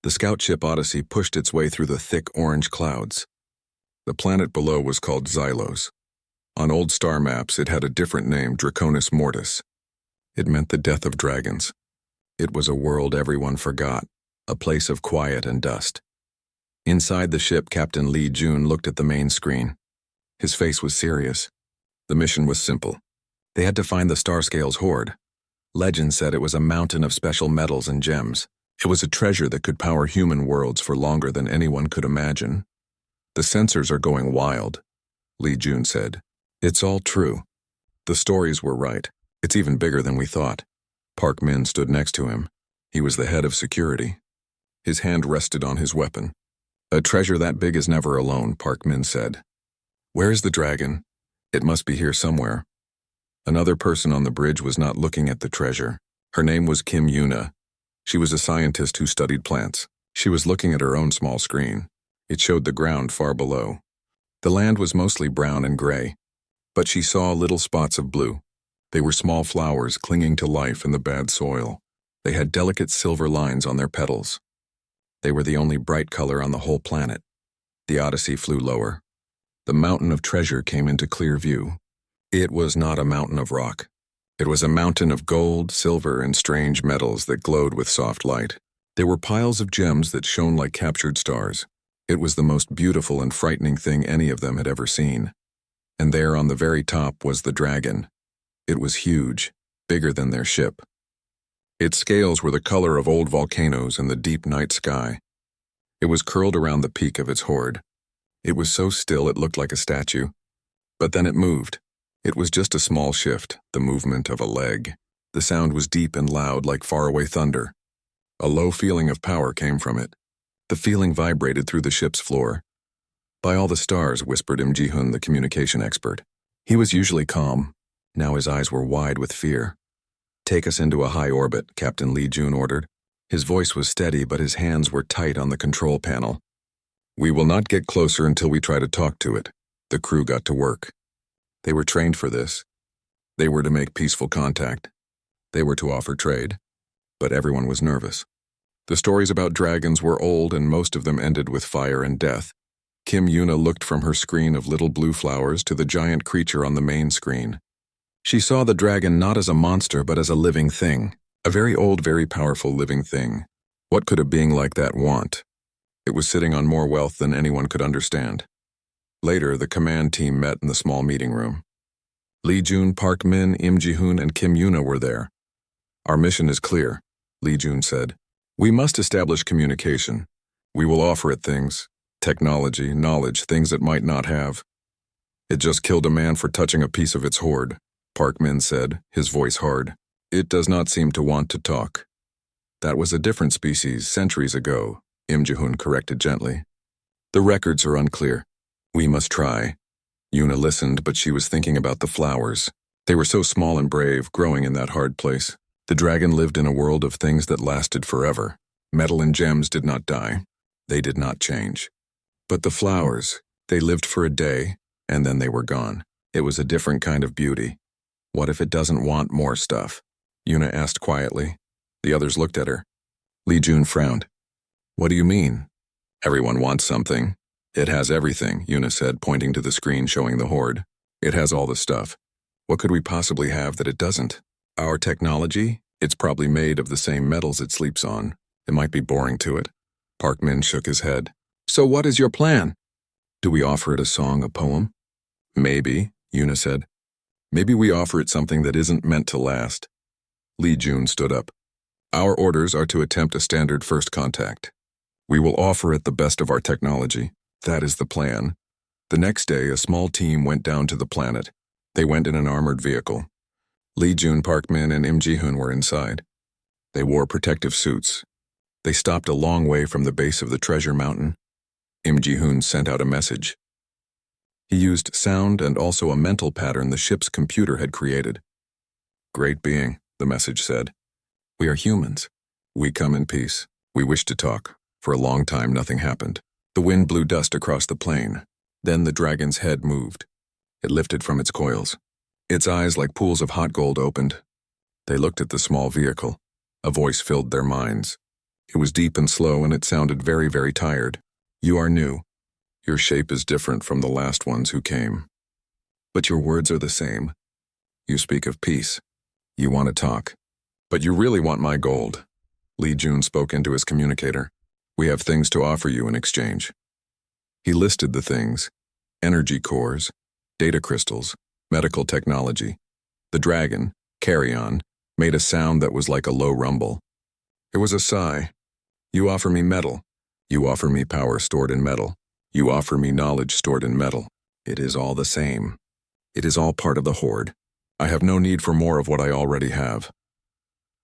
The scout ship Odyssey pushed its way through the thick orange clouds. The planet below was called Xylos. On old star maps, it had a different name, Draconis Mortis. It meant the death of dragons. It was a world everyone forgot, a place of quiet and dust. Inside the ship, Captain Lee Jun looked at the main screen. His face was serious. The mission was simple. They had to find the Starscale's hoard. Legend said it was a mountain of special metals and gems. It was a treasure that could power human worlds for longer than anyone could imagine. The sensors are going wild, Lee Jun said. It's all true. The stories were right. It's even bigger than we thought. Park Min stood next to him. He was the head of security. His hand rested on his weapon. A treasure that big is never alone, Park Min said. Where is the dragon? It must be here somewhere. Another person on the bridge was not looking at the treasure. Her name was Kim Yuna. She was a scientist who studied plants. She was looking at her own small screen. It showed the ground far below. The land was mostly brown and gray, but she saw little spots of blue. They were small flowers clinging to life in the bad soil. They had delicate silver lines on their petals. They were the only bright color on the whole planet. The Odyssey flew lower. The mountain of treasure came into clear view. It was not a mountain of rock. It was a mountain of gold, silver, and strange metals that glowed with soft light. There were piles of gems that shone like captured stars. It was the most beautiful and frightening thing any of them had ever seen. And there on the very top was the dragon. It was huge, bigger than their ship. Its scales were the color of old volcanoes in the deep night sky. It was curled around the peak of its hoard. It was so still it looked like a statue. But then it moved. It was just a small shift, the movement of a leg. The sound was deep and loud like faraway thunder. A low feeling of power came from it. The feeling vibrated through the ship's floor. By all the stars, whispered Im Ji-hoon, the communication expert. He was usually calm. Now his eyes were wide with fear. Take us into a high orbit, Captain Lee Jun ordered. His voice was steady, but his hands were tight on the control panel. We will not get closer until we try to talk to it. The crew got to work. They were trained for this. They were to make peaceful contact. They were to offer trade. But everyone was nervous. The stories about dragons were old, and most of them ended with fire and death. Kim Yuna looked from her screen of little blue flowers to the giant creature on the main screen. She saw the dragon not as a monster, but as a living thing. A very old, very powerful living thing. What could a being like that want? It was sitting on more wealth than anyone could understand. Later, the command team met in the small meeting room. Lee Jun, Park Min, Im Ji-hoon, and Kim Yuna were there. Our mission is clear, Lee Jun said. We must establish communication. We will offer it things, technology, knowledge, things it might not have. It just killed a man for touching a piece of its hoard, Park Min said, his voice hard. It does not seem to want to talk. That was a different species centuries ago, Im Ji-hoon corrected gently. The records are unclear. We must try. Yuna listened, but she was thinking about the flowers. They were so small and brave, growing in that hard place. The dragon lived in a world of things that lasted forever. Metal and gems did not die. They did not change. But the flowers, they lived for a day, and then they were gone. It was a different kind of beauty. What if it doesn't want more stuff? Yuna asked quietly. The others looked at her. Lee Jun frowned. What do you mean? Everyone wants something. It has everything, Yuna said, pointing to the screen showing the hoard. It has all the stuff. What could we possibly have that it doesn't? Our technology? It's probably made of the same metals it sleeps on. It might be boring to it. Park Min shook his head. So what is your plan? Do we offer it a song, a poem? Maybe, Yuna said. Maybe we offer it something that isn't meant to last. Lee Jun stood up. Our orders are to attempt a standard first contact. We will offer it the best of our technology. That is the plan. The next day, a small team went down to the planet. They went in an armored vehicle. Lee Jun, Park Min, and Im Ji-hoon were inside. They wore protective suits. They stopped a long way from the base of the treasure mountain. Im Ji-hoon sent out a message. He used sound and also a mental pattern the ship's computer had created. Great being, the message said. We are humans. We come in peace. We wish to talk. For a long time, nothing happened. The wind blew dust across the plain. Then the dragon's head moved. It lifted from its coils. Its eyes, like pools of hot gold, opened. They looked at the small vehicle. A voice filled their minds. It was deep and slow, and it sounded very, very tired. You are new. Your shape is different from the last ones who came. But your words are the same. You speak of peace. You want to talk. But you really want my gold. Li Jun spoke into his communicator. We have things to offer you in exchange. He listed the things: energy cores, data crystals, medical technology. The dragon, carry-on, made a sound that was like a low rumble. It was a sigh. You offer me metal. You offer me power stored in metal. You offer me knowledge stored in metal. It is all the same. It is all part of the Hoard. I have no need for more of what I already have.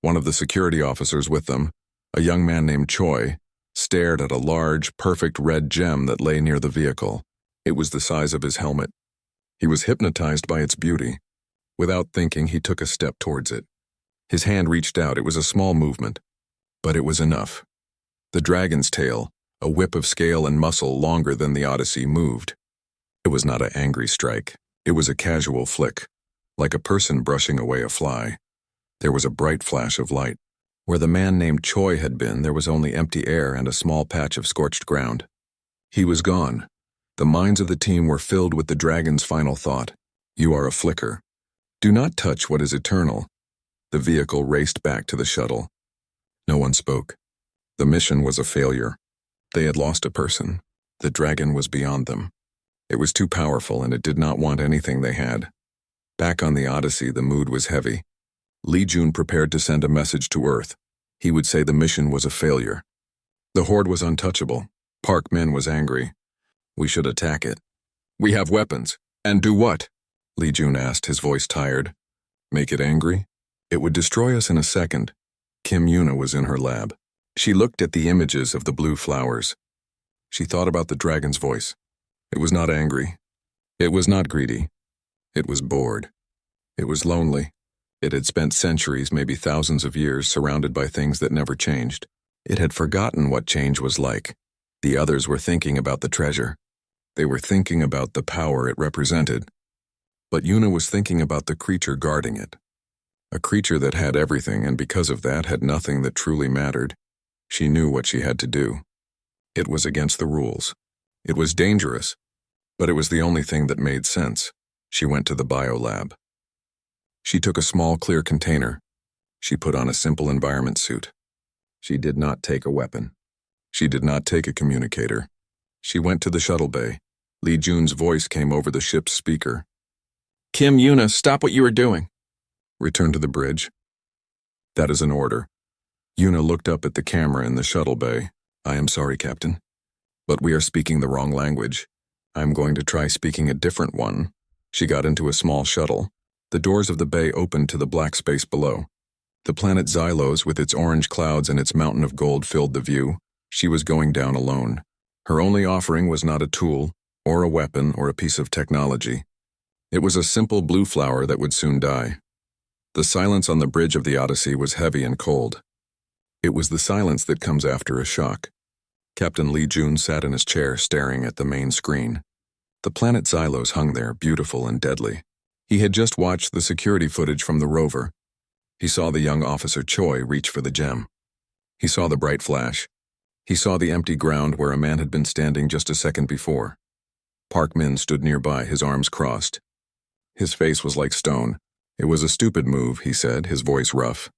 One of the security officers with them, a young man named Choi, stared at a large, perfect red gem that lay near the vehicle. It was the size of his helmet. He was hypnotized by its beauty. Without thinking, he took a step towards it. His hand reached out. It was a small movement, but it was enough. The dragon's tail, a whip of scale and muscle longer than the Odyssey, moved. It was not an angry strike. It was a casual flick, like a person brushing away a fly. There was a bright flash of light. Where the man named Choi had been, there was only empty air and a small patch of scorched ground. He was gone. The minds of the team were filled with the dragon's final thought. You are a flicker. Do not touch what is eternal. The vehicle raced back to the shuttle. No one spoke. The mission was a failure. They had lost a person. The dragon was beyond them. It was too powerful, and it did not want anything they had. Back on the Odyssey, the mood was heavy. Li Jun prepared to send a message to Earth. He would say the mission was a failure. The Hoard was untouchable. Park Min was angry. We should attack it. We have weapons. And do what? Li Jun asked, his voice tired. Make it angry? It would destroy us in a second. Kim Yuna was in her lab. She looked at the images of the blue flowers. She thought about the dragon's voice. It was not angry. It was not greedy. It was bored. It was lonely. It had spent centuries, maybe thousands of years, surrounded by things that never changed. It had forgotten what change was like. The others were thinking about the treasure. They were thinking about the power it represented. But Yuna was thinking about the creature guarding it. A creature that had everything, and because of that had nothing that truly mattered. She knew what she had to do. It was against the rules. It was dangerous, but it was the only thing that made sense. She went to the biolab. She took a small, clear container. She put on a simple environment suit. She did not take a weapon. She did not take a communicator. She went to the shuttle bay. Li Jun's voice came over the ship's speaker. Kim Yuna, stop what you are doing. Return to the bridge. That is an order. Yuna looked up at the camera in the shuttle bay. I am sorry, Captain, but we are speaking the wrong language. I'm going to try speaking a different one. She got into a small shuttle. The doors of the bay opened to the black space below. The planet Xylos, with its orange clouds and its mountain of gold, filled the view. She was going down alone. Her only offering was not a tool, or a weapon, or a piece of technology. It was a simple blue flower that would soon die. The silence on the bridge of the Odyssey was heavy and cold. It was the silence that comes after a shock. Captain Li Jun sat in his chair, staring at the main screen. The planet Xylos hung there, beautiful and deadly. He had just watched the security footage from the rover. He saw the young officer Choi reach for the gem. He saw the bright flash. He saw the empty ground where a man had been standing just a second before. Park Min stood nearby, his arms crossed. His face was like stone. It was a stupid move, he said, his voice rough.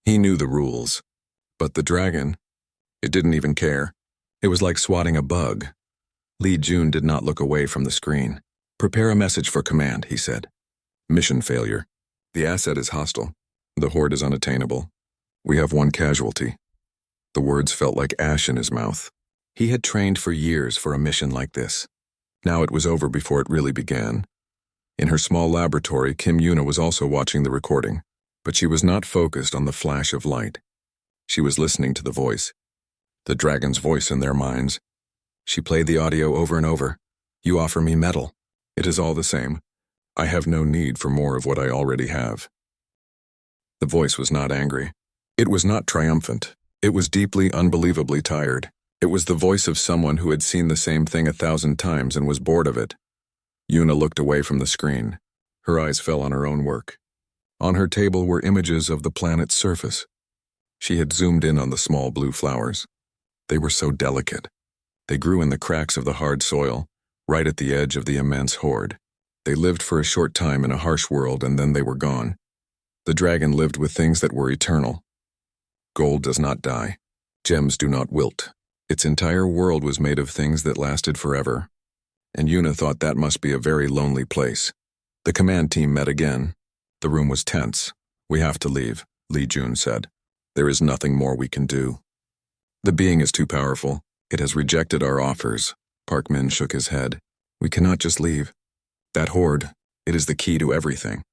He knew the rules. But the dragon, it didn't even care. It was like swatting a bug. Li Jun did not look away from the screen. Prepare a message for command, he said. Mission failure. The asset is hostile. The Hoard is unattainable. We have one casualty. The words felt like ash in his mouth. He had trained for years for a mission like this. Now it was over before it really began. In her small laboratory, Kim Yuna was also watching the recording, but she was not focused on the flash of light. She was listening to the voice, the dragon's voice in their minds. She played the audio over and over. You offer me metal. It is all the same. I have no need for more of what I already have. The voice was not angry. It was not triumphant. It was deeply, unbelievably tired. It was the voice of someone who had seen the same thing 1,000 times and was bored of it. Yuna looked away from the screen. Her eyes fell on her own work. On her table were images of the planet's surface. She had zoomed in on the small blue flowers. They were so delicate. They grew in the cracks of the hard soil, right at the edge of the immense hoard. They lived for a short time in a harsh world, and then they were gone. The dragon lived with things that were eternal. Gold does not die. Gems do not wilt. Its entire world was made of things that lasted forever. And Yuna thought that must be a very lonely place. The command team met again. The room was tense. "We have to leave," Li Jun said. "There is nothing more we can do. The being is too powerful. It has rejected our offers." Park Min shook his head. "We cannot just leave. That hoard, it is the key to everything.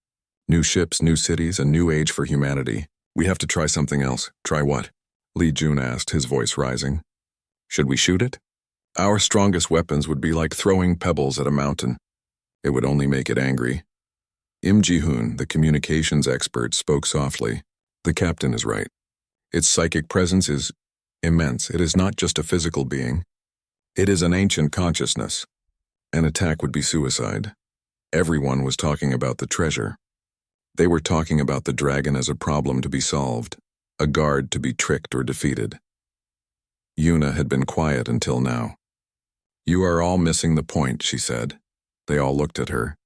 New ships, new cities, a new age for humanity. We have to try something else." "Try what?" Li Jun asked, his voice rising. "Should we shoot it? Our strongest weapons would be like throwing pebbles at a mountain. It would only make it angry." Im Ji-hoon, the communications expert, spoke softly. "The captain is right. Its psychic presence is immense. It is not just a physical being. It is an ancient consciousness. An attack would be suicide." Everyone was talking about the treasure. They were talking about the dragon as a problem to be solved, a guard to be tricked or defeated. Yuna had been quiet until now. "You are all missing the point," she said. They all looked at her.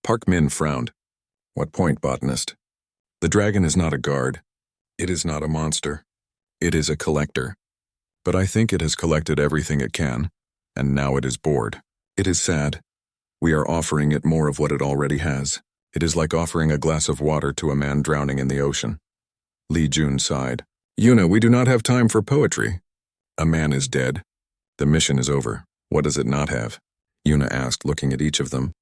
Park Min frowned. "What point, botanist?" "The dragon is not a guard. It is not a monster. It is a collector. But I think it has collected everything it can, and now it is bored. It is sad. We are offering it more of what it already has. It is like offering a glass of water to a man drowning in the ocean." Li Jun sighed. "Yuna, we do not have time for poetry. A man is dead. The mission is over. What does it not have?" Yuna asked, looking at each of them.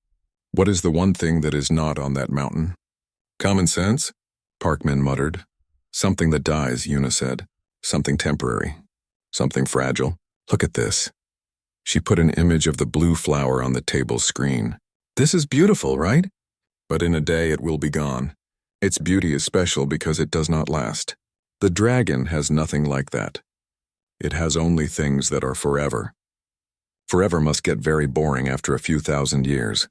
"What is the one thing that is not on that mountain?" "Common sense?" Park Min muttered. "Something that dies," Yuna said. "Something temporary. Something fragile. Look at this." She put an image of the blue flower on the table screen. "This is beautiful, right? But in a day it will be gone. Its beauty is special because it does not last. The dragon has nothing like that. It has only things that are forever. Forever must get very boring after a few thousand years."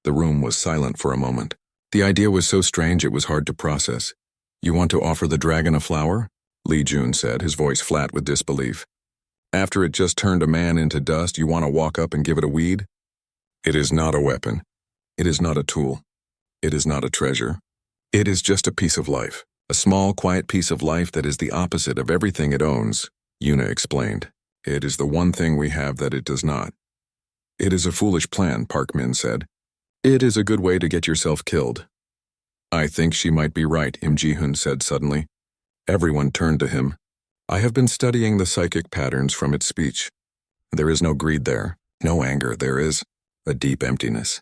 The room was silent for a moment. The idea was so strange it was hard to process. "You want to offer the dragon a flower?" Li Jun said, his voice flat with disbelief. "After it just turned a man into dust, you want to walk up and give it a weed? It is not a weapon. It is not a tool. It is not a treasure. It is just a piece of life. A small, quiet piece of life that is the opposite of everything it owns," Yuna explained. "It is the one thing we have that it does not." "It is a foolish plan," Park Min said. "It is a good way to get yourself killed." "I think she might be right," Im Ji-hoon said suddenly. Everyone turned to him. "I have been studying the psychic patterns from its speech. There is no greed there, no anger. There is a deep emptiness,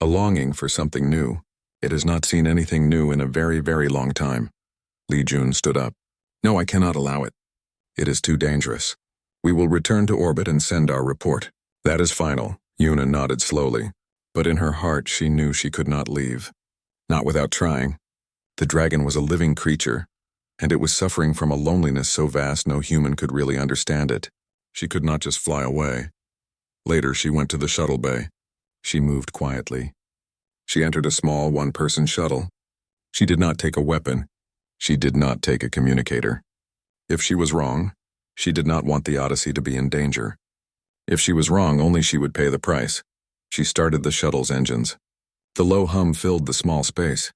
a longing for something new. It has not seen anything new in a very, very long time." Li Jun stood up. "No, I cannot allow it. It is too dangerous. We will return to orbit and send our report." "That is final." Yuna nodded slowly, but in her heart she knew she could not leave. Not without trying. The dragon was a living creature, and it was suffering from a loneliness so vast no human could really understand it. She could not just fly away. Later she went to the shuttle bay. She moved quietly. She entered a small one-person shuttle. She did not take a weapon. She did not take a communicator. If she was wrong, she did not want the Odyssey to be in danger. If she was wrong, only she would pay the price. She started the shuttle's engines. The low hum filled the small space.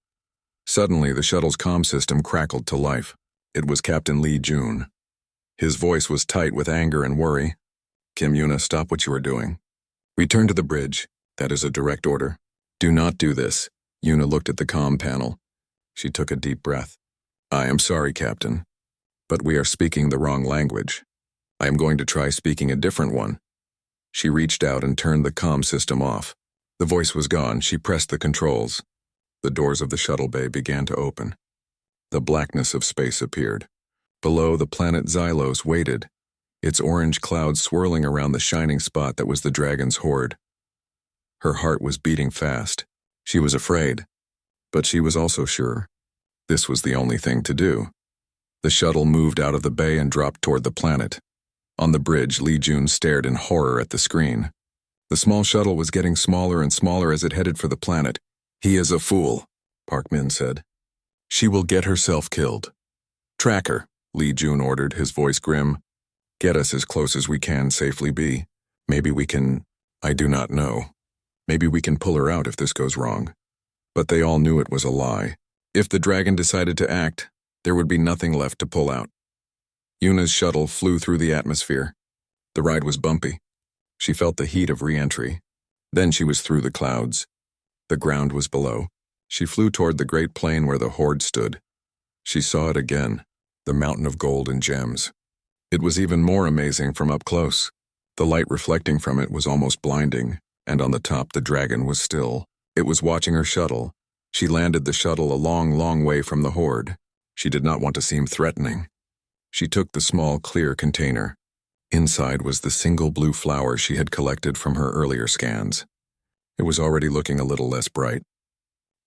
Suddenly, the shuttle's comm system crackled to life. It was Captain Li Jun. His voice was tight with anger and worry. "Kim Yuna, stop what you are doing. Return to the bridge. That is a direct order. Do not do this." Yuna looked at the comm panel. She took a deep breath. "I am sorry, Captain, but we are speaking the wrong language. I am going to try speaking a different one." She reached out and turned the comm system off. The voice was gone. She pressed the controls. The doors of the shuttle bay began to open. The blackness of space appeared. Below, the planet Xylos waited, its orange clouds swirling around the shining spot that was the dragon's hoard. Her heart was beating fast. She was afraid, but she was also sure. This was the only thing to do. The shuttle moved out of the bay and dropped toward the planet. On the bridge, Li Jun stared in horror at the screen. The small shuttle was getting smaller and smaller as it headed for the planet. "He is a fool," Park Min said. "She will get herself killed. Track her," Li Jun ordered, his voice grim. Get us as close as we can safely be. Maybe we can… I do not know. Maybe we can pull her out if this goes wrong. But they all knew it was a lie. If the dragon decided to act, there would be nothing left to pull out. Yuna's shuttle flew through the atmosphere. The ride was bumpy. She felt the heat of re-entry. Then she was through the clouds. The ground was below. She flew toward the great plain where the Hoard stood. She saw it again, the mountain of gold and gems. It was even more amazing from up close. The light reflecting from it was almost blinding, and on the top the dragon was still. It was watching her shuttle. She landed the shuttle a long, long way from the Hoard. She did not want to seem threatening. She took the small, clear container. Inside was the single blue flower she had collected from her earlier scans. It was already looking a little less bright.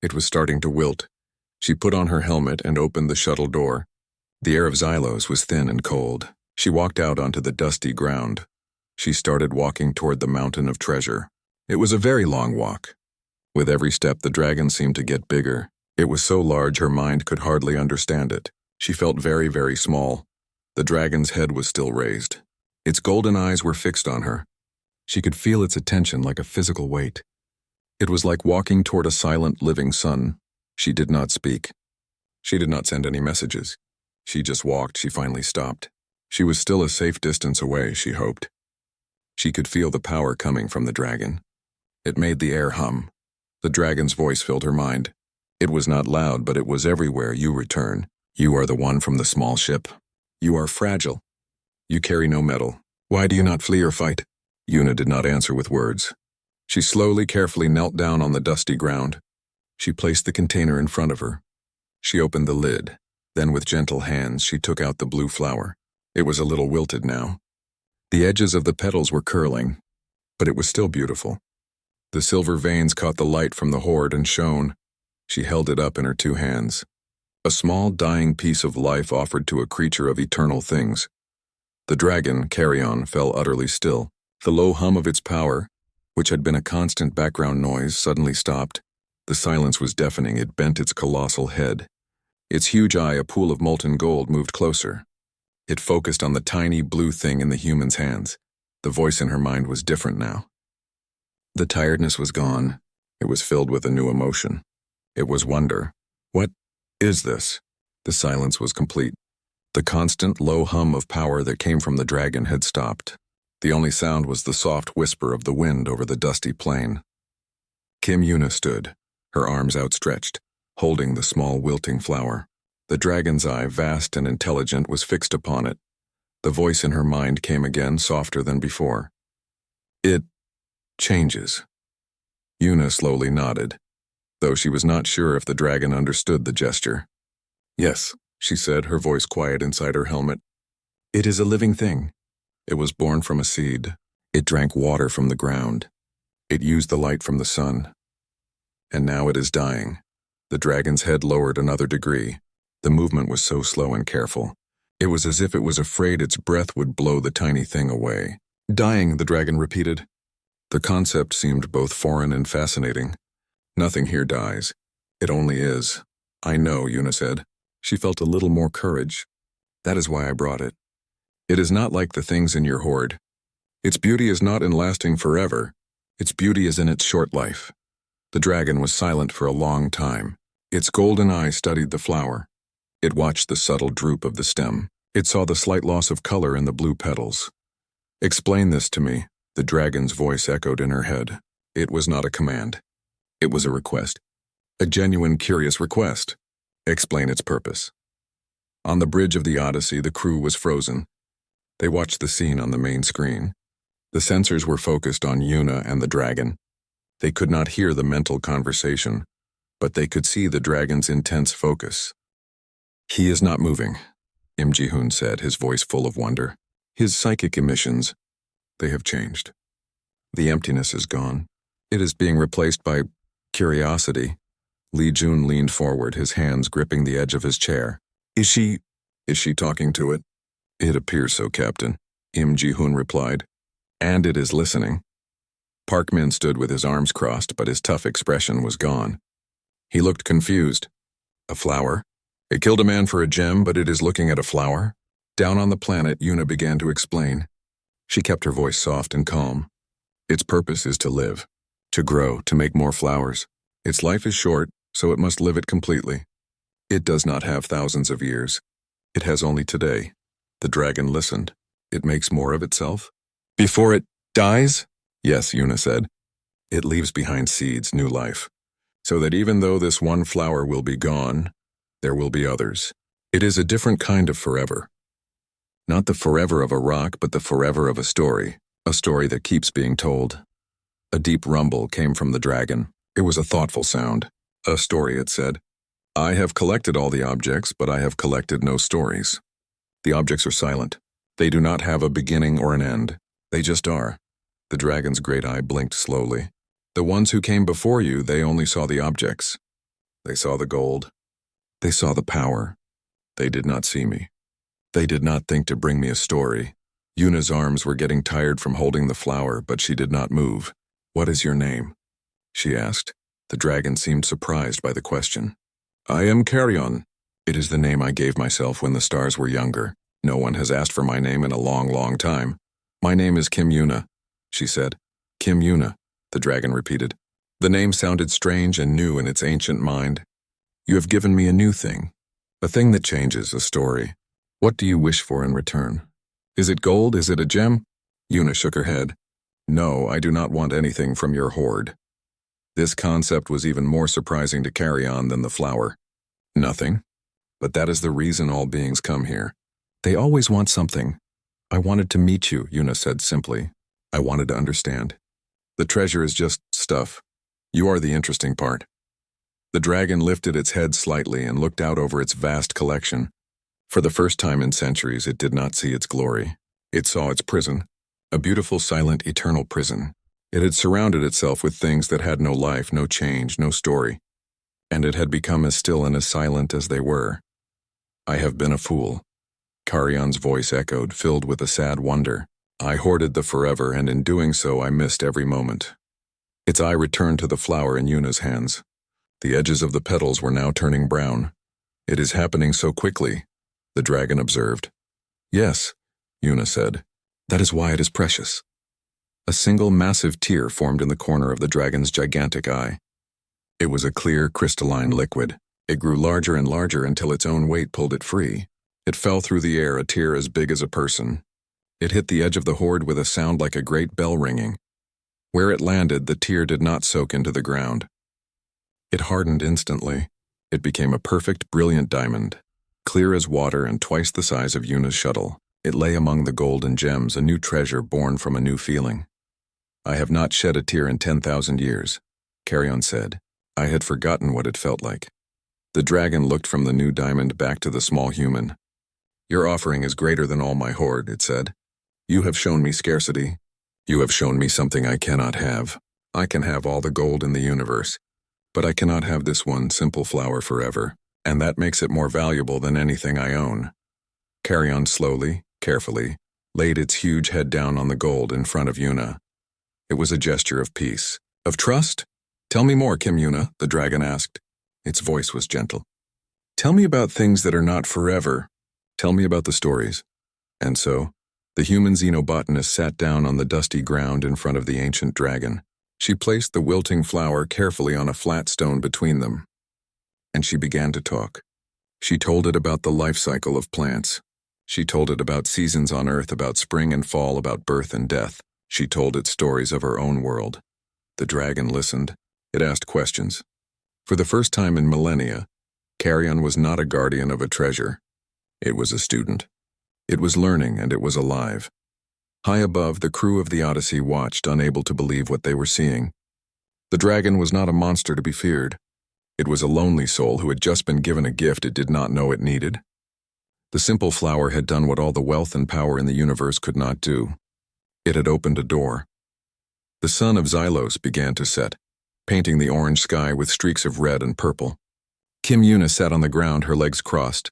It was starting to wilt. She put on her helmet and opened the shuttle door. The air of Xylos was thin and cold. She walked out onto the dusty ground. She started walking toward the mountain of treasure. It was a very long walk. With every step, the dragon seemed to get bigger. It was so large her mind could hardly understand it. She felt very, very small. The dragon's head was still raised. Its golden eyes were fixed on her. She could feel its attention like a physical weight. It was like walking toward a silent, living sun. She did not speak. She did not send any messages. She just walked. She finally stopped. She was still a safe distance away, she hoped. She could feel the power coming from the dragon. It made the air hum. The dragon's voice filled her mind. It was not loud, but it was everywhere. You return. You are the one from the small ship. You are fragile. You carry no metal. Why do you not flee or fight? Yuna did not answer with words. She slowly, carefully knelt down on the dusty ground. She placed the container in front of her. She opened the lid. Then with gentle hands, she took out the blue flower. It was a little wilted now. The edges of the petals were curling, but it was still beautiful. The silver veins caught the light from the Hoard and shone. She held it up in her two hands. A small, dying piece of life offered to a creature of eternal things. The dragon, Carrion, fell utterly still. The low hum of its power, which had been a constant background noise, suddenly stopped. The silence was deafening. It bent its colossal head. Its huge eye, a pool of molten gold, moved closer. It focused on the tiny blue thing in the human's hands. The voice in her mind was different now. The tiredness was gone. It was filled with a new emotion. It was wonder. What is this? The silence was complete. The constant low hum of power that came from the dragon had stopped. The only sound was the soft whisper of the wind over the dusty plain. Kim Yuna stood, her arms outstretched, holding the small wilting flower. The dragon's eye, vast and intelligent, was fixed upon it. The voice in her mind came again, softer than before. It changes. Yuna slowly nodded, though she was not sure if the dragon understood the gesture. Yes, she said, her voice quiet inside her helmet. It is a living thing. It was born from a seed. It drank water from the ground. It used the light from the sun. And now it is dying. The dragon's head lowered another degree. The movement was so slow and careful. It was as if it was afraid its breath would blow the tiny thing away. Dying, the dragon repeated. The concept seemed both foreign and fascinating. Nothing here dies. It only is. I know, Yuna said. She felt a little more courage. That is why I brought it. It is not like the things in your hoard. Its beauty is not in lasting forever. Its beauty is in its short life. The dragon was silent for a long time. Its golden eye studied the flower. It watched the subtle droop of the stem. It saw the slight loss of color in the blue petals. Explain this to me, the dragon's voice echoed in her head. It was not a command. It was a request. A genuine, curious request. Explain its purpose. On the bridge of the Odyssey, the crew was frozen. They watched the scene on the main screen. The sensors were focused on Yuna and the dragon. They could not hear the mental conversation, but they could see the dragon's intense focus. He is not moving, Im Ji-hoon said, his voice full of wonder. His psychic emissions, they have changed. The emptiness is gone. It is being replaced by curiosity. Li Jun leaned forward, his hands gripping the edge of his chair. Is she talking to it? It appears so, Captain, Im Ji-hoon replied. And it is listening. Park Min stood with his arms crossed, but his tough expression was gone. He looked confused. A flower? It killed a man for a gem, but it is looking at a flower? Down on the planet, Yuna began to explain. She kept her voice soft and calm. Its purpose is to live, to grow, to make more flowers. Its life is short, so it must live it completely. It does not have thousands of years. It has only today. The dragon listened. It makes more of itself? Before it dies? Yes, Yuna said. It leaves behind seeds, new life. So that even though this one flower will be gone, there will be others. It is a different kind of forever. Not the forever of a rock, but the forever of a story that keeps being told. A deep rumble came from the dragon. It was a thoughtful sound. A story, it said. I have collected all the objects, but I have collected no stories. The objects are silent. They do not have a beginning or an end. They just are. The dragon's great eye blinked slowly. The ones who came before you, they only saw the objects. They saw the gold. They saw the power. They did not see me. They did not think to bring me a story. Yuna's arms were getting tired from holding the flower, but she did not move. What is your name? She asked. The dragon seemed surprised by the question. I am Carrion. It is the name I gave myself when the stars were younger. No one has asked for my name in a long, long time. My name is Kim Yuna, she said. Kim Yuna, the dragon repeated. The name sounded strange and new in its ancient mind. You have given me a new thing. A thing that changes, a story. What do you wish for in return? Is it gold? Is it a gem? Yuna shook her head. No, I do not want anything from your hoard. This concept was even more surprising to Carrion than the flower. Nothing. But that is the reason all beings come here. They always want something. I wanted to meet you, Yuna said simply. I wanted to understand. The treasure is just stuff. You are the interesting part. The dragon lifted its head slightly and looked out over its vast collection. For the first time in centuries, it did not see its glory. It saw its prison, a beautiful, silent, eternal prison. It had surrounded itself with things that had no life, no change, no story. And it had become as still and as silent as they were. I have been a fool. Carrion's voice echoed, filled with a sad wonder. I hoarded the forever, and in doing so, I missed every moment. Its eye returned to the flower in Yuna's hands. The edges of the petals were now turning brown. It is happening so quickly, the dragon observed. Yes, Yuna said. That is why it is precious. A single massive tear formed in the corner of the dragon's gigantic eye. It was a clear, crystalline liquid. It grew larger and larger until its own weight pulled it free. It fell through the air, a tear as big as a person. It hit the edge of the hoard with a sound like a great bell ringing. Where it landed, the tear did not soak into the ground. It hardened instantly. It became a perfect, brilliant diamond, clear as water and twice the size of Yuna's shuttle. It lay among the gold and gems, a new treasure born from a new feeling. I have not shed a tear in 10,000 years, Carrion said. I had forgotten what it felt like. The dragon looked from the new diamond back to the small human. Your offering is greater than all my hoard, it said. You have shown me scarcity. You have shown me something I cannot have. I can have all the gold in the universe, but I cannot have this one simple flower forever, and that makes it more valuable than anything I own. Carrion slowly, carefully, laid its huge head down on the gold in front of Yuna. It was a gesture of peace. Of trust? Tell me more, Kim Yuna, the dragon asked. Its voice was gentle. Tell me about things that are not forever. Tell me about the stories. And so, the human xenobotanist sat down on the dusty ground in front of the ancient dragon. She placed the wilting flower carefully on a flat stone between them. And she began to talk. She told it about the life cycle of plants. She told it about seasons on Earth, about spring and fall, about birth and death. She told it stories of her own world. The dragon listened. It asked questions. For the first time in millennia, Carrion was not a guardian of a treasure. It was a student. It was learning, and it was alive. High above, the crew of the Odyssey watched, unable to believe what they were seeing. The dragon was not a monster to be feared. It was a lonely soul who had just been given a gift it did not know it needed. The simple flower had done what all the wealth and power in the universe could not do. It had opened a door. The sun of Xylos began to set, painting the orange sky with streaks of red and purple. Kim Yuna sat on the ground, her legs crossed.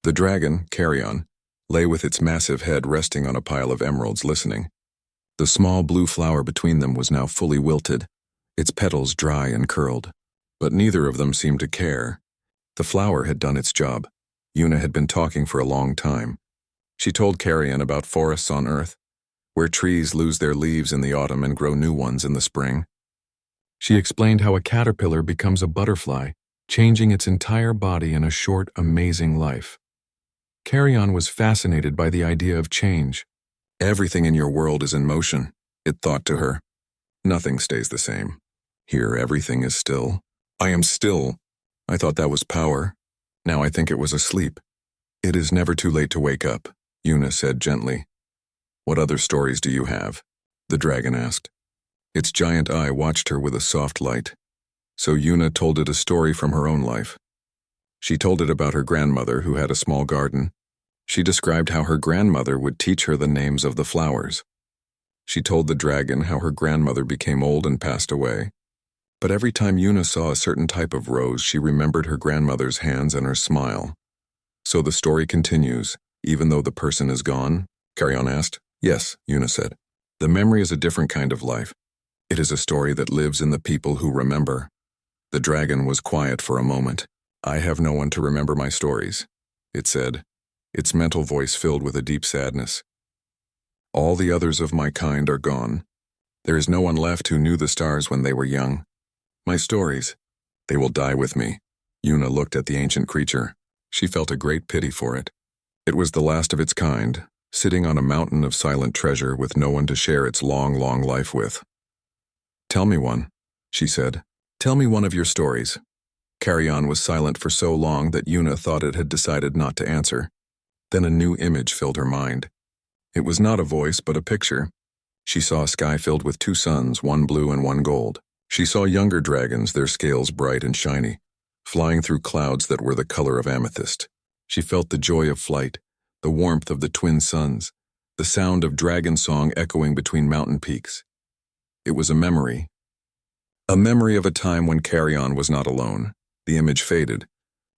The dragon, Carrion, lay with its massive head resting on a pile of emeralds, listening. The small blue flower between them was now fully wilted, its petals dry and curled. But neither of them seemed to care. The flower had done its job. Yuna had been talking for a long time. She told Carrion about forests on Earth, where trees lose their leaves in the autumn and grow new ones in the spring. She explained how a caterpillar becomes a butterfly, changing its entire body in a short, amazing life. Carrion was fascinated by the idea of change. Everything in your world is in motion, it thought to her. Nothing stays the same. Here, everything is still. I am still. I thought that was power. Now I think it was asleep. It is never too late to wake up, Yuna said gently. What other stories do you have? The dragon asked. Its giant eye watched her with a soft light. So Yuna told it a story from her own life. She told it about her grandmother who had a small garden. She described how her grandmother would teach her the names of the flowers. She told the dragon how her grandmother became old and passed away. But every time Yuna saw a certain type of rose, she remembered her grandmother's hands and her smile. So the story continues, even though the person is gone? Carrion asked. Yes, Yuna said. The memory is a different kind of life. It is a story that lives in the people who remember. The dragon was quiet for a moment. I have no one to remember my stories, it said, its mental voice filled with a deep sadness. All the others of my kind are gone. There is no one left who knew the stars when they were young. My stories, they will die with me. Yuna looked at the ancient creature. She felt a great pity for it. It was the last of its kind, sitting on a mountain of silent treasure with no one to share its long, long life with. Tell me one, she said. Tell me one of your stories. Carrion was silent for so long that Yuna thought it had decided not to answer. Then a new image filled her mind. It was not a voice, but a picture. She saw a sky filled with two suns, one blue and one gold. She saw younger dragons, their scales bright and shiny, flying through clouds that were the color of amethyst. She felt the joy of flight, the warmth of the twin suns, the sound of dragon song echoing between mountain peaks. It was a memory of a time when Carrion was not alone. The image faded.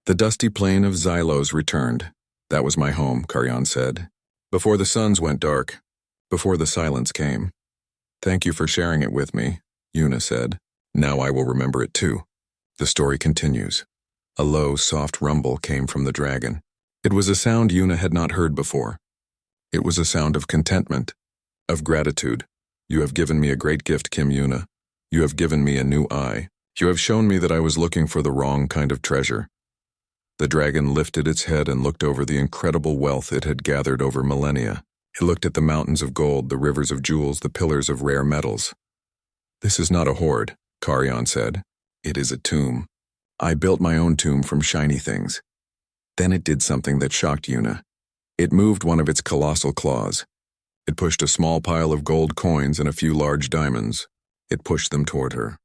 The dusty plain of Xylos returned. That was my home, Carrion said. Before the suns went dark, before the silence came. Thank you for sharing it with me, Yuna said. Now I will remember it too. The story continues. A low, soft rumble came from the dragon. It was a sound Yuna had not heard before. It was a sound of contentment, of gratitude. You have given me a great gift, Kim Yuna. You have given me a new eye. You have shown me that I was looking for the wrong kind of treasure. The dragon lifted its head and looked over the incredible wealth it had gathered over millennia. It looked at the mountains of gold, the rivers of jewels, the pillars of rare metals. This is not a hoard, Carrion said. It is a tomb. I built my own tomb from shiny things. Then it did something that shocked Yuna. It moved one of its colossal claws. It pushed a small pile of gold coins and a few large diamonds. It pushed them toward her.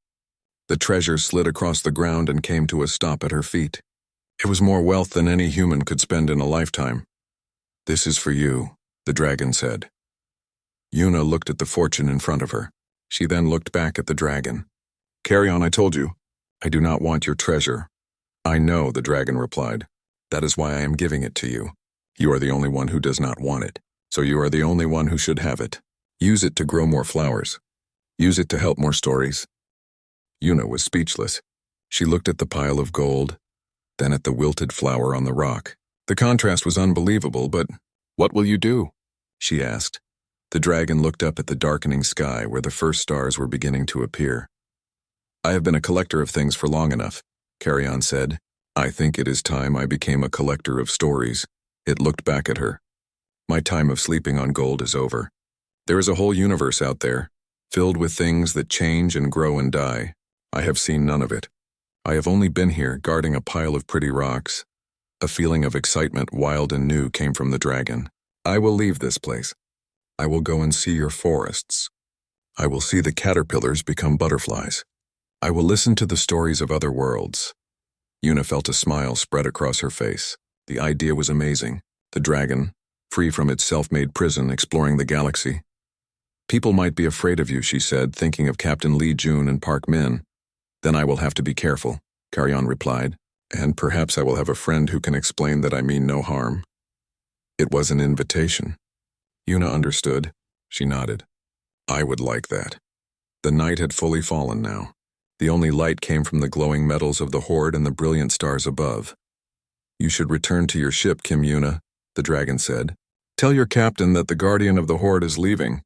The treasure slid across the ground and came to a stop at her feet. It was more wealth than any human could spend in a lifetime. This is for you, the dragon said. Yuna looked at the fortune in front of her. She then looked back at the dragon. Carrion, I told you. I do not want your treasure. I know, the dragon replied. That is why I am giving it to you. You are the only one who does not want it, so you are the only one who should have it. Use it to grow more flowers. Use it to help more stories. Yuna was speechless. She looked at the pile of gold, then at the wilted flower on the rock. The contrast was unbelievable, but what will you do? She asked. The dragon looked up at the darkening sky where the first stars were beginning to appear. I have been a collector of things for long enough, Carrion said. I think it is time I became a collector of stories. It looked back at her. My time of sleeping on gold is over. There is a whole universe out there, filled with things that change and grow and die. I have seen none of it. I have only been here guarding a pile of pretty rocks. A feeling of excitement, wild and new, came from the dragon. I will leave this place. I will go and see your forests. I will see the caterpillars become butterflies. I will listen to the stories of other worlds. Yuna felt a smile spread across her face. The idea was amazing. The dragon, free from its self-made prison, exploring the galaxy. People might be afraid of you, she said, thinking of Captain Lee Jun and Park Min. Then I will have to be careful, Carrion replied, and perhaps I will have a friend who can explain that I mean no harm. It was an invitation. Yuna understood. She nodded. I would like that. The night had fully fallen now. The only light came from the glowing metals of the Hoard and the brilliant stars above. You should return to your ship, Kim Yuna, the dragon said. Tell your captain that the guardian of the Hoard is leaving.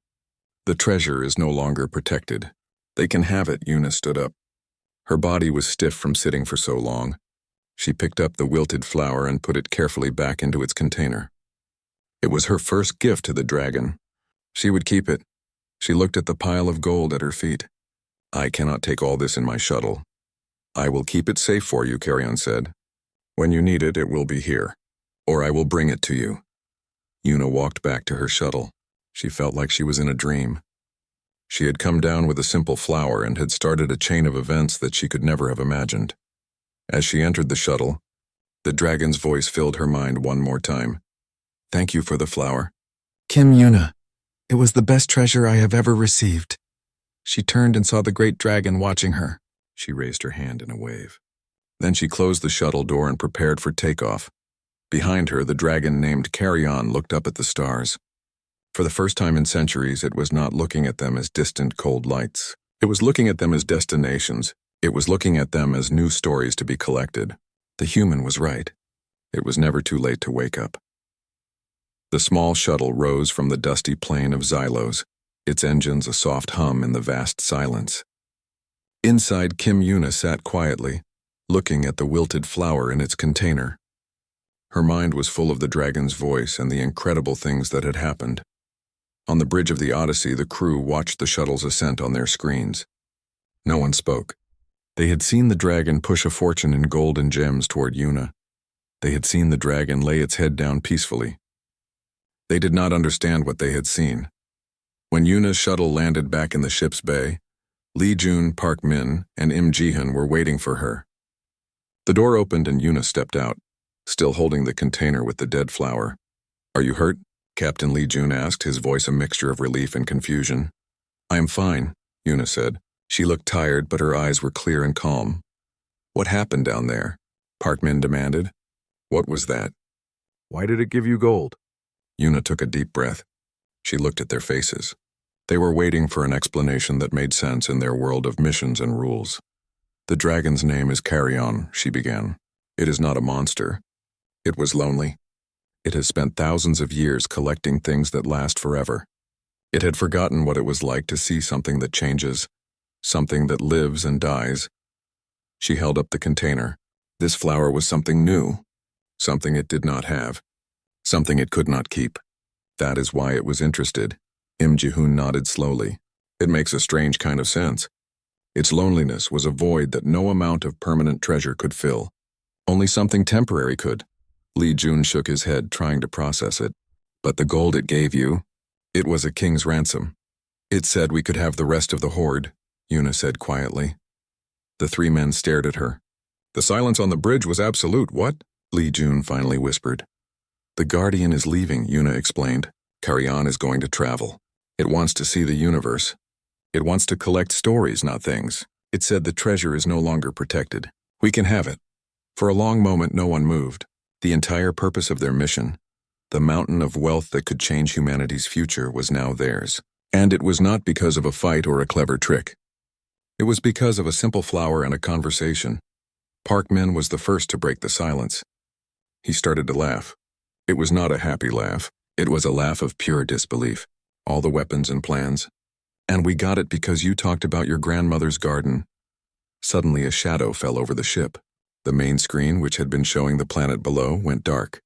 The treasure is no longer protected. They can have it." Una stood up. Her body was stiff from sitting for so long. She picked up the wilted flower and put it carefully back into its container. It was her first gift to the dragon. She would keep it. She looked at the pile of gold at her feet. "I cannot take all this in my shuttle." "I will keep it safe for you," Carrion said. "When you need it, it will be here. Or I will bring it to you." Una walked back to her shuttle. She felt like she was in a dream. She had come down with a simple flower and had started a chain of events that she could never have imagined. As she entered the shuttle, the dragon's voice filled her mind one more time. "Thank you for the flower." Kim Una, it was the best treasure I have ever received." She turned and saw the great dragon watching her. She raised her hand in a wave. Then she closed the shuttle door and prepared for takeoff. Behind her, the dragon named Carrion looked up at the stars. For the first time in centuries, it was not looking at them as distant, cold lights. It was looking at them as destinations. It was looking at them as new stories to be collected. The human was right. It was never too late to wake up. The small shuttle rose from the dusty plain of Xylos, its engines a soft hum in the vast silence. Inside, Kim Una sat quietly, looking at the wilted flower in its container. Her mind was full of the dragon's voice and the incredible things that had happened. On the bridge of the Odyssey, the crew watched the shuttle's ascent on their screens. No one spoke. They had seen the dragon push a fortune in gold and gems toward Una. They had seen the dragon lay its head down peacefully. They did not understand what they had seen. When Una's shuttle landed back in the ship's bay, Lee Jun, Park Min, and Im Jihan were waiting for her. The door opened and Una stepped out, still holding the container with the dead flower. "Are you hurt?" Captain Lee Jun asked, his voice a mixture of relief and confusion. "I am fine," Una said. She looked tired, but her eyes were clear and calm. "What happened down there?" Park Min demanded. "What was that?" "Why did it give you gold?" Una took a deep breath. She looked at their faces. They were waiting for an explanation that made sense in their world of missions and rules. "The dragon's name is Carrion," she began. "It is not a monster. It was lonely. It has spent thousands of years collecting things that last forever. It had forgotten what it was like to see something that changes, something that lives and dies." She held up the container. This flower was something new, something it did not have, something it could not keep. That is why it was interested. Im Ji-hoon nodded slowly. "It makes a strange kind of sense. Its loneliness was a void that no amount of permanent treasure could fill. Only something temporary could." Lee Jun shook his head, trying to process it. "But the gold it gave you, it was a king's ransom. It said we could have the rest of the hoard," Una said quietly. The three men stared at her. "The silence on the bridge was absolute, what?" Lee Jun finally whispered. "The guardian is leaving," Una explained. "Carrion is going to travel. It wants to see the universe. It wants to collect stories, not things. It said the treasure is no longer protected. We can have it." For a long moment, no one moved. The entire purpose of their mission, the mountain of wealth that could change humanity's future, was now theirs. And it was not because of a fight or a clever trick. It was because of a simple flower and a conversation. Park Min was the first to break the silence. He started to laugh. It was not a happy laugh. It was a laugh of pure disbelief. "All the weapons and plans. And we got it because you talked about your grandmother's garden." Suddenly a shadow fell over the ship. The main screen, which had been showing the planet below, went dark.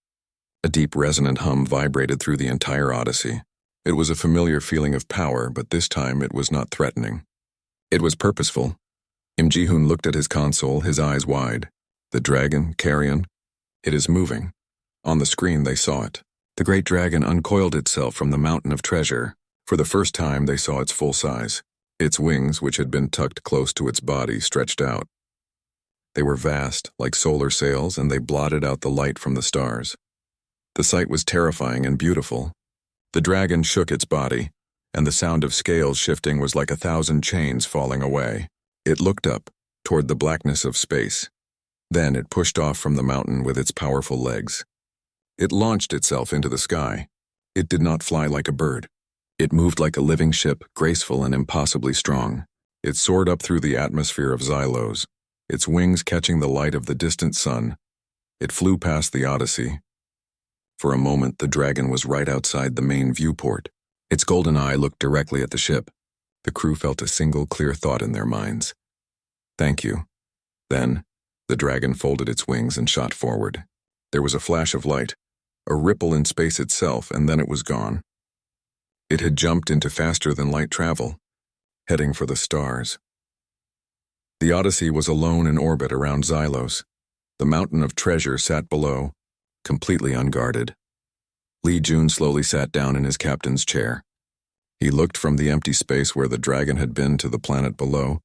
A deep resonant hum vibrated through the entire Odyssey. It was a familiar feeling of power, but this time it was not threatening. It was purposeful. Im Ji-hoon looked at his console, his eyes wide. "The dragon, Carrion, it is moving." On the screen they saw it. The great dragon uncoiled itself from the mountain of treasure. For the first time they saw its full size. Its wings, which had been tucked close to its body, stretched out. They were vast, like solar sails, and they blotted out the light from the stars. The sight was terrifying and beautiful. The dragon shook its body, and the sound of scales shifting was like 1,000 chains falling away. It looked up, toward the blackness of space. Then it pushed off from the mountain with its powerful legs. It launched itself into the sky. It did not fly like a bird. It moved like a living ship, graceful and impossibly strong. It soared up through the atmosphere of Xylos, its wings catching the light of the distant sun. It flew past the Odyssey. For a moment, the dragon was right outside the main viewport. Its golden eye looked directly at the ship. The crew felt a single clear thought in their minds. Thank you. Then, the dragon folded its wings and shot forward. There was a flash of light, a ripple in space itself, and then it was gone. It had jumped into faster-than-light travel, heading for the stars. The Odyssey was alone in orbit around Xylos. The mountain of treasure sat below, completely unguarded. Li Jun slowly sat down in his captain's chair. He looked from the empty space where the dragon had been to the planet below,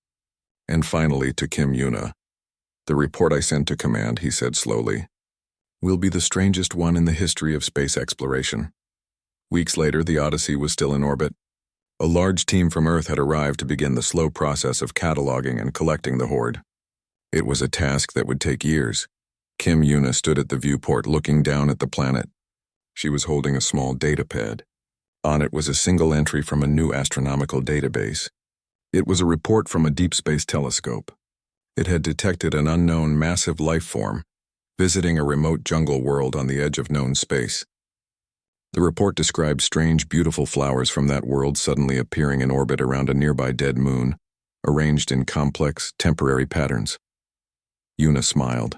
and finally to Kim Yuna. The report I sent to command, he said slowly, will be the strangest one in the history of space exploration. Weeks later, the Odyssey was still in orbit. A large team from Earth had arrived to begin the slow process of cataloging and collecting the hoard. It was a task that would take years. Kim Yuna stood at the viewport looking down at the planet. She was holding a small datapad. On it was a single entry from a new astronomical database. It was a report from a deep space telescope. It had detected an unknown massive life form, visiting a remote jungle world on the edge of known space. The report described strange, beautiful flowers from that world suddenly appearing in orbit around a nearby dead moon, arranged in complex, temporary patterns. Yuna smiled.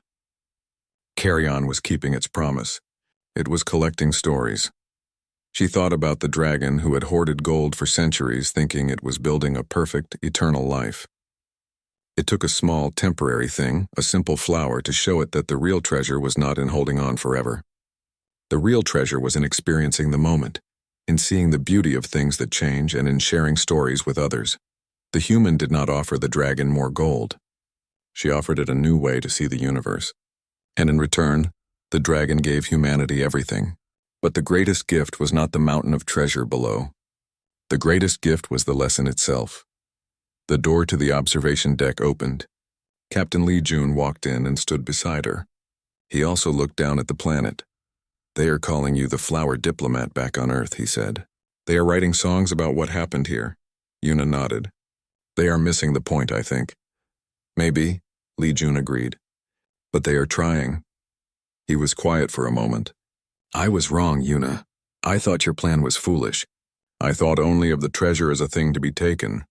Carrion was keeping its promise. It was collecting stories. She thought about the dragon who had hoarded gold for centuries, thinking it was building a perfect, eternal life. It took a small, temporary thing, a simple flower, to show it that the real treasure was not in holding on forever. The real treasure was in experiencing the moment, in seeing the beauty of things that change, and in sharing stories with others. The human did not offer the dragon more gold. She offered it a new way to see the universe. And in return, the dragon gave humanity everything. But the greatest gift was not the mountain of treasure below. The greatest gift was the lesson itself. The door to the observation deck opened. Captain Li Jun walked in and stood beside her. He also looked down at the planet. They are calling you the flower diplomat back on Earth, he said. They are writing songs about what happened here. Yuna nodded. They are missing the point, I think. Maybe, Li Jun agreed. But they are trying. He was quiet for a moment. I was wrong, Yuna. I thought your plan was foolish. I thought only of the treasure as a thing to be taken.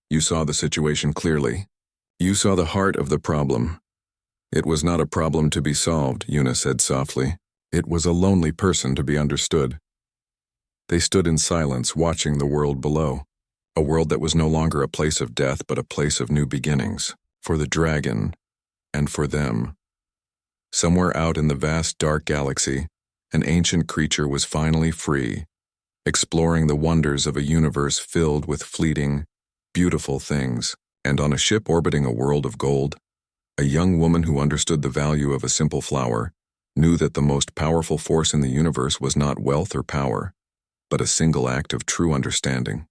You saw the situation clearly. You saw the heart of the problem. It was not a problem to be solved, Yuna said softly. It was a lonely person to be understood. They stood in silence, watching the world below. A world that was no longer a place of death, but a place of new beginnings. For the dragon, and for them. Somewhere out in the vast, dark galaxy, an ancient creature was finally free, exploring the wonders of a universe filled with fleeting, beautiful things. And on a ship orbiting a world of gold, a young woman who understood the value of a simple flower knew that the most powerful force in the universe was not wealth or power, but a single act of true understanding.